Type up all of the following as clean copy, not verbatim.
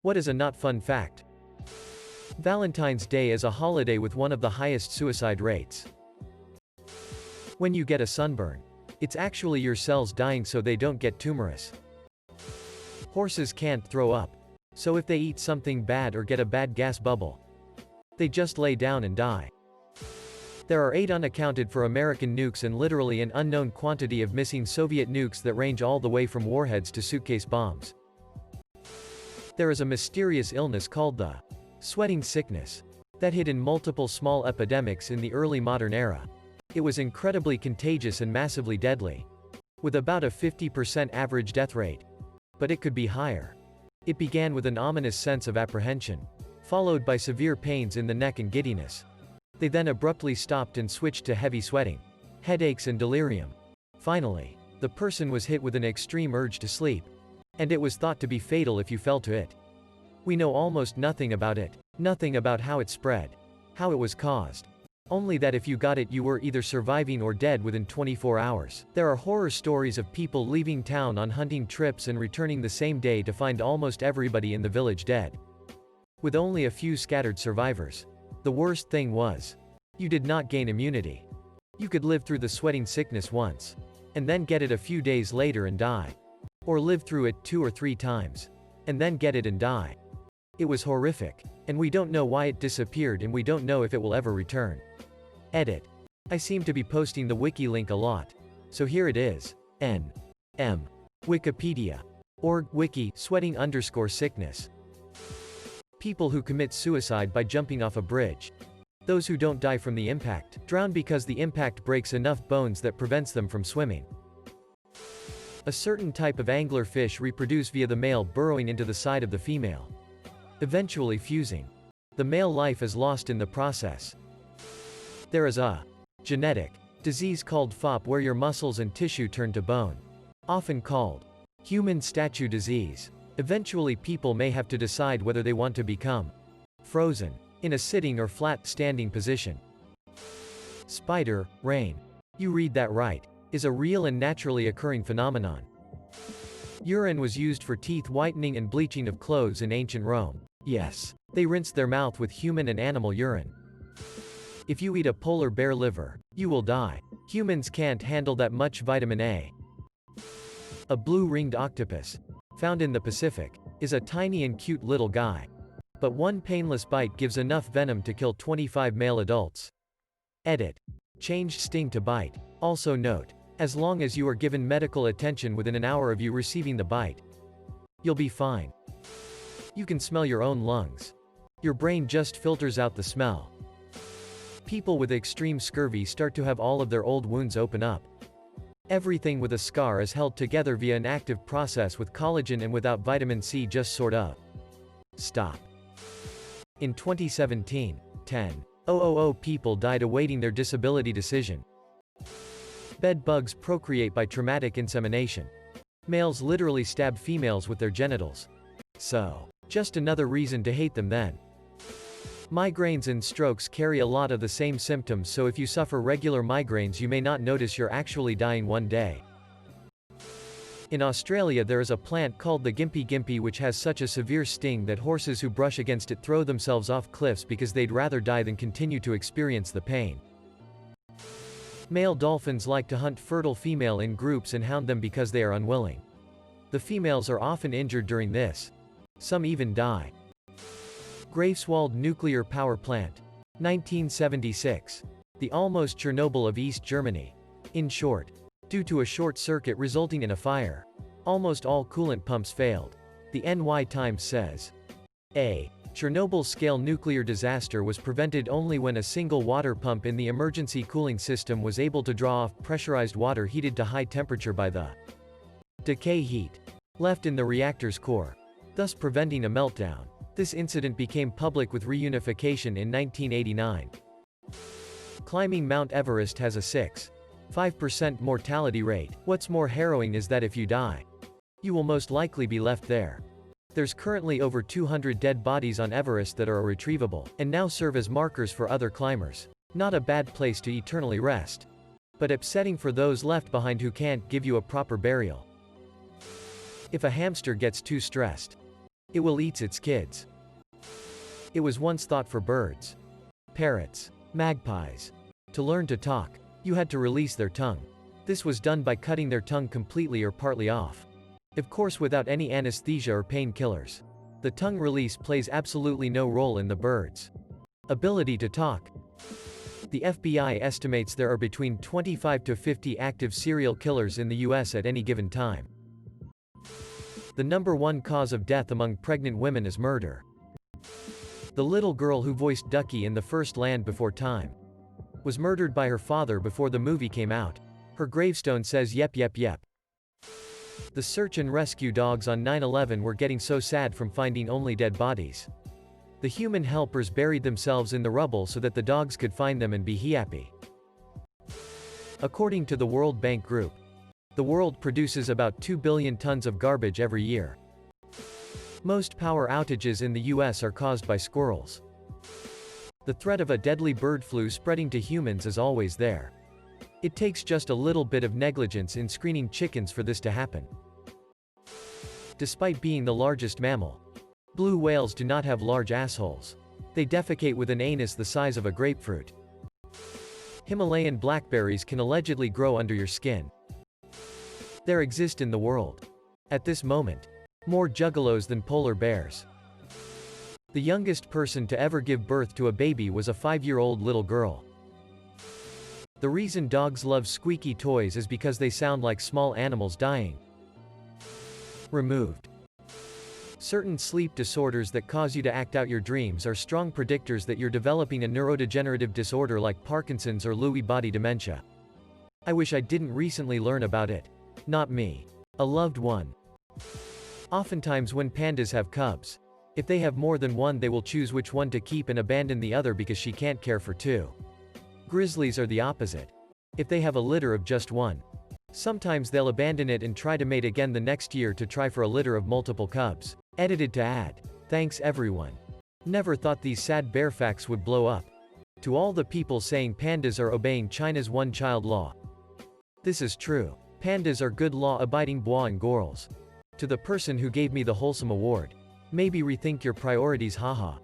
What is a not fun fact? Valentine's Day is a holiday with one of the highest suicide rates. When you get a sunburn, it's actually your cells dying so they don't get tumorous. Horses can't throw up, so if they eat something bad or get a bad gas bubble, they just lay down and die. There are 8 unaccounted for American nukes and literally an unknown quantity of missing Soviet nukes that range all the way from warheads to suitcase bombs. There is a mysterious illness called the sweating sickness that hit in multiple small epidemics in the early modern era. It was incredibly contagious and massively deadly, with about a 50% average death rate. But it could be higher. It began with an ominous sense of apprehension, followed by severe pains in the neck and giddiness. They then abruptly stopped and switched to heavy sweating, headaches and delirium. Finally, the person was hit with an extreme urge to sleep, and it was thought to be fatal if you fell to it. We know almost nothing about it, nothing about how it spread, how it was caused. Only that if you got it you were either surviving or dead within 24 hours. There are horror stories of people leaving town on hunting trips and returning the same day to find almost everybody in the village dead, with only a few scattered survivors. The worst thing was, you did not gain immunity. You could live through the sweating sickness once, and then get it a few days later and die. Or live through it 2 or 3 times, and then get it and die. It was horrific, and we don't know why it disappeared and we don't know if it will ever return. Edit. I seem to be posting the wiki link a lot, so here it is. N.M. Wikipedia. Org. Wiki. Sweating_sickness. People who commit suicide by jumping off a bridge. Those who don't die from the impact, drown because the impact breaks enough bones that prevents them from swimming. A certain type of anglerfish reproduce via the male burrowing into the side of the female, eventually fusing. The male life is lost in the process. There is a genetic disease called FOP where your muscles and tissue turn to bone, often called human statue disease. Eventually people may have to decide whether they want to become frozen in a sitting or flat standing position. Spider rain. You read that right. Is a real and naturally occurring phenomenon. Urine was used for teeth whitening and bleaching of clothes in ancient Rome. Yes, they rinsed their mouth with human and animal urine. If you eat a polar bear liver, you will die. Humans can't handle that much vitamin A. A blue-ringed octopus, found in the Pacific, is a tiny and cute little guy. But one painless bite gives enough venom to kill 25 male adults. Edit. Changed sting to bite. Also note, as long as you are given medical attention within an hour of you receiving the bite, you'll be fine. You can smell your own lungs. Your brain just filters out the smell. People with extreme scurvy start to have all of their old wounds open up. Everything with a scar is held together via an active process with collagen, and without vitamin C just sort of stop. In 2017, 10,000 people died awaiting their disability decision. Bed bugs procreate by traumatic insemination. Males literally stab females with their genitals. So, just another reason to hate them then. Migraines and strokes carry a lot of the same symptoms, so if you suffer regular migraines you may not notice you're actually dying one day. In Australia there is a plant called the gympie gympie which has such a severe sting that horses who brush against it throw themselves off cliffs because they'd rather die than continue to experience the pain. Male dolphins like to hunt fertile female in groups and hound them because they are unwilling. The females are often injured during this. Some even die. Greifswald Nuclear Power Plant. 1976. The almost Chernobyl of East Germany. In short, due to a short circuit resulting in a fire, almost all coolant pumps failed. The NY Times says, a Chernobyl-scale nuclear disaster was prevented only when a single water pump in the emergency cooling system was able to draw off pressurized water heated to high temperature by the decay heat left in the reactor's core, thus preventing a meltdown. This incident became public with reunification in 1989. Climbing Mount Everest has a 6.5% mortality rate. What's more harrowing is that if you die, you will most likely be left there. There's currently over 200 dead bodies on Everest that are irretrievable, and now serve as markers for other climbers. Not a bad place to eternally rest, but upsetting for those left behind who can't give you a proper burial. If a hamster gets too stressed, It will eat its kids. It was once thought for birds, parrots, magpies. To learn to talk, you had to release their tongue. This was done by cutting their tongue completely or partly off. Of course, without any anesthesia or painkillers. The tongue release plays absolutely no role in the bird's ability to talk. The FBI estimates there are between 25 to 50 active serial killers in the US at any given time. The #1 cause of death among pregnant women is murder. The little girl who voiced Ducky in The First Land Before Time was murdered by her father before the movie came out. Her gravestone says yep yep yep. The search and rescue dogs on 9/11 were getting so sad from finding only dead bodies. The human helpers buried themselves in the rubble so that the dogs could find them and be happy. According to the World Bank Group, the world produces about 2 billion tons of garbage every year. Most power outages in the US are caused by squirrels. The threat of a deadly bird flu spreading to humans is always there. It takes just a little bit of negligence in screening chickens for this to happen. Despite being the largest mammal, blue whales do not have large assholes. They defecate with an anus the size of a grapefruit. Himalayan blackberries can allegedly grow under your skin. There exist in the world, at this moment, more juggalos than polar bears. The youngest person to ever give birth to a baby was a 5-year-old little girl. The reason dogs love squeaky toys is because they sound like small animals dying. Removed. Certain sleep disorders that cause you to act out your dreams are strong predictors that you're developing a neurodegenerative disorder like Parkinson's or Lewy body dementia. I wish I didn't recently learn about it. Not me. A loved one. Oftentimes when pandas have cubs, if they have more than one, they will choose which one to keep and abandon the other because she can't care for two. Grizzlies are the opposite. If they have a litter of just one, sometimes they'll abandon it and try to mate again the next year to try for a litter of multiple cubs. Edited to add. Thanks everyone. Never thought these sad bear facts would blow up. To all the people saying pandas are obeying China's one-child law. This is true. Pandas are good law-abiding bois and girls. To the person who gave me the wholesome award. Maybe rethink your priorities, haha.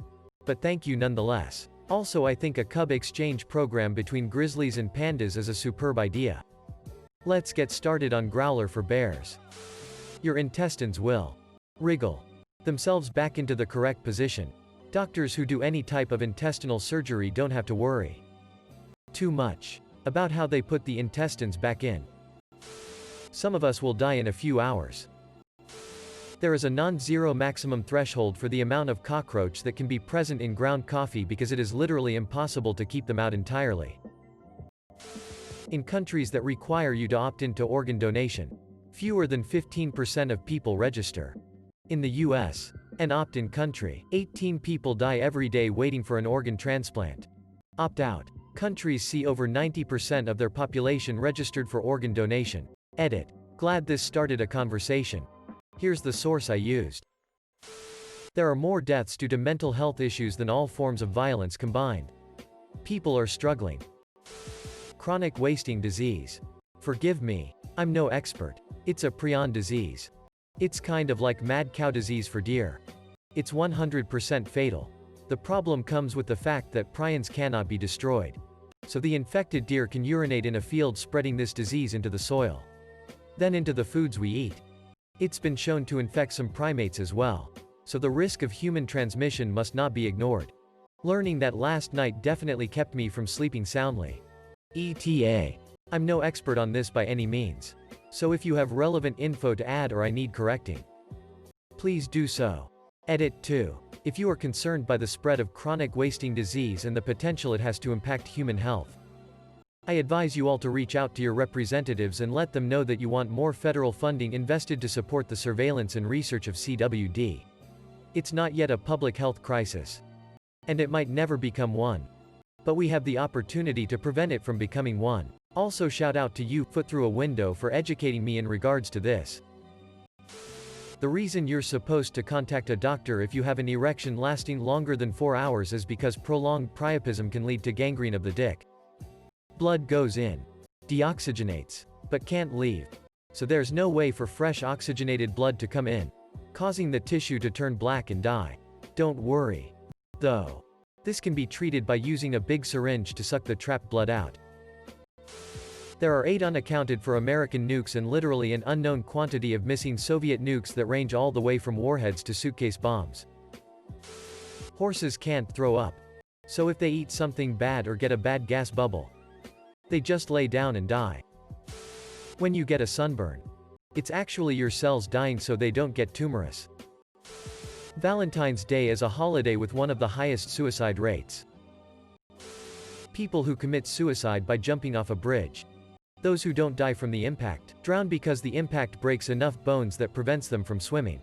But thank you nonetheless. Also, I think a cub exchange program between grizzlies and pandas is a superb idea. Let's get started on growler for bears. Your intestines will wriggle themselves back into the correct position. Doctors who do any type of intestinal surgery don't have to worry too much about how they put the intestines back in. Some of us will die in a few hours. There is a non-zero maximum threshold for the amount of cockroach that can be present in ground coffee because it is literally impossible to keep them out entirely. In countries that require you to opt into organ donation, fewer than 15% of people register. In the US, an opt-in country, 18 people die every day waiting for an organ transplant. Opt-out countries see over 90% of their population registered for organ donation. Edit. Glad this started a conversation. Here's the source I used. There are more deaths due to mental health issues than all forms of violence combined. People are struggling. Chronic wasting disease. Forgive me, I'm no expert. It's a prion disease. It's kind of like mad cow disease for deer. It's 100% fatal. The problem comes with the fact that prions cannot be destroyed. So the infected deer can urinate in a field, spreading this disease into the soil. Then into the foods we eat. It's been shown to infect some primates as well. So the risk of human transmission must not be ignored. Learning that last night definitely kept me from sleeping soundly. ETA. I'm no expert on this by any means. So if you have relevant info to add or I need correcting, please do so. Edit 2. If you are concerned by the spread of chronic wasting disease and the potential it has to impact human health, I advise you all to reach out to your representatives and let them know that you want more federal funding invested to support the surveillance and research of CWD. It's not yet a public health crisis. And it might never become one. But we have the opportunity to prevent it from becoming one. Also shout out to you, Foot Through a Window, for educating me in regards to this. The reason you're supposed to contact a doctor if you have an erection lasting longer than 4 hours is because prolonged priapism can lead to gangrene of the dick. Blood goes in, deoxygenates, but can't leave. So there's no way for fresh oxygenated blood to come in. causing the tissue to turn black and die. Don't worry, though. This can be treated by using a big syringe to suck the trapped blood out. There are 8 unaccounted for American nukes and literally an unknown quantity of missing Soviet nukes that range all the way from warheads to suitcase bombs. Horses can't throw up. So if they eat something bad or get a bad gas bubble, they just lay down and die. When you get a sunburn, it's actually your cells dying so they don't get tumorous. Valentine's Day is a holiday with one of the highest suicide rates. People who commit suicide by jumping off a bridge. Those who don't die from the impact, drown because the impact breaks enough bones that prevents them from swimming.